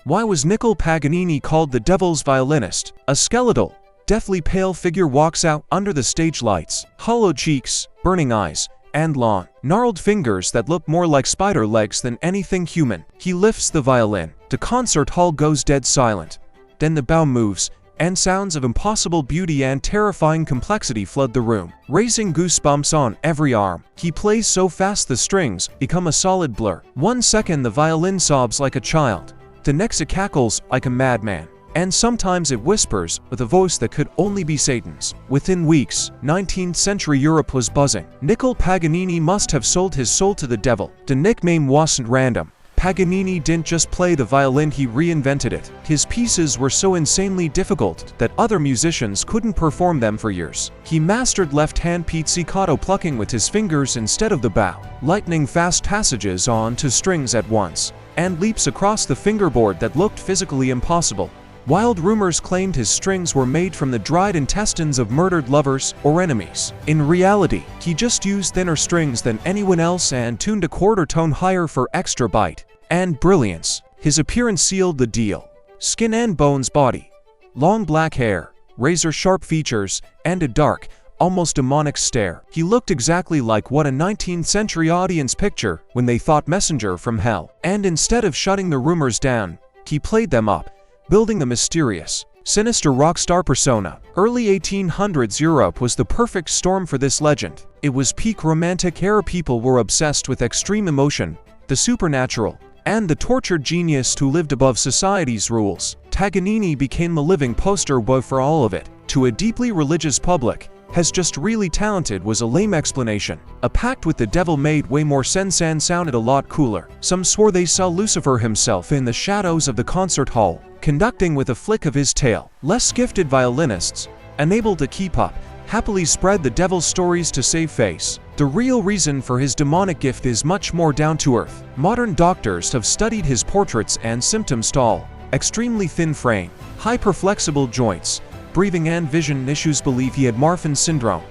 Why was Niccolò Paganini called the devil's violinist? A skeletal, deathly pale figure walks out under the stage lights, hollow cheeks, burning eyes, and long, gnarled fingers that look more like spider legs than anything human. He lifts the violin. The concert hall goes dead silent. Then the bow moves, and sounds of impossible beauty and terrifying complexity flood the room, raising goosebumps on every arm. He plays so fast the strings become a solid blur. 1 second the violin sobs like a child, the next it cackles like a madman, and sometimes it whispers with a voice that could only be Satan's. Within weeks, 19th century Europe was buzzing. Niccolò Paganini must have sold his soul to the devil. The nickname wasn't random. Paganini didn't just play the violin, he reinvented it. His pieces were so insanely difficult that other musicians couldn't perform them for years. He mastered left-hand pizzicato plucking with his fingers instead of the bow, lightning-fast passages onto strings at once, and leaps across the fingerboard that looked physically impossible. Wild rumors claimed his strings were made from the dried intestines of murdered lovers or enemies. In reality, he just used thinner strings than anyone else and tuned a quarter tone higher for extra bite and brilliance. His appearance sealed the deal. Skin and bones body, long black hair, razor-sharp features, and a dark, almost demonic stare. He looked exactly like what a 19th century audience pictured when they thought messenger from hell. And instead of shutting the rumors down, he played them up, building the mysterious, sinister rock star persona. Early 1800s Europe was the perfect storm for this legend. It was peak Romantic era. People were obsessed with extreme emotion, the supernatural, and the tortured genius who lived above society's rules. Paganini became the living poster boy for all of it. To a deeply religious public, "Has just really talented" was a lame explanation. A pact with the devil made way more sense and sounded a lot cooler. Some swore they saw Lucifer himself in the shadows of the concert hall, conducting with a flick of his tail. Less gifted violinists, unable to keep up, happily spread the devil's stories to save face. The real reason for his demonic gift is much more down to earth. Modern doctors have studied his portraits and symptoms: tall, extremely thin frame, hyperflexible joints, breathing and vision issues. Believe he had Marfan syndrome,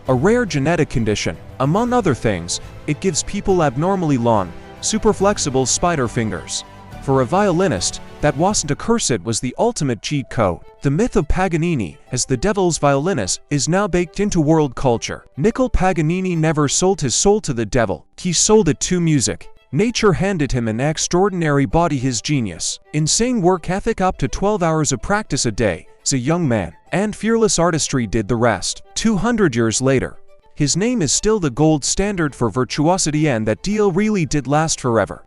a rare genetic condition. Among other things, it gives people abnormally long, superflexible spider fingers. For a violinist, that wasn't a curse, it was the ultimate cheat code. The myth of Paganini as the devil's violinist is now baked into world culture. Niccolò Paganini never sold his soul to the devil, he sold it to music. Nature handed him an extraordinary body, his genius, insane work ethic, up to 12 hours of practice a day as a young man, and fearless artistry did the rest. 200 years later, his name is still the gold standard for virtuosity, and that deal really did last forever.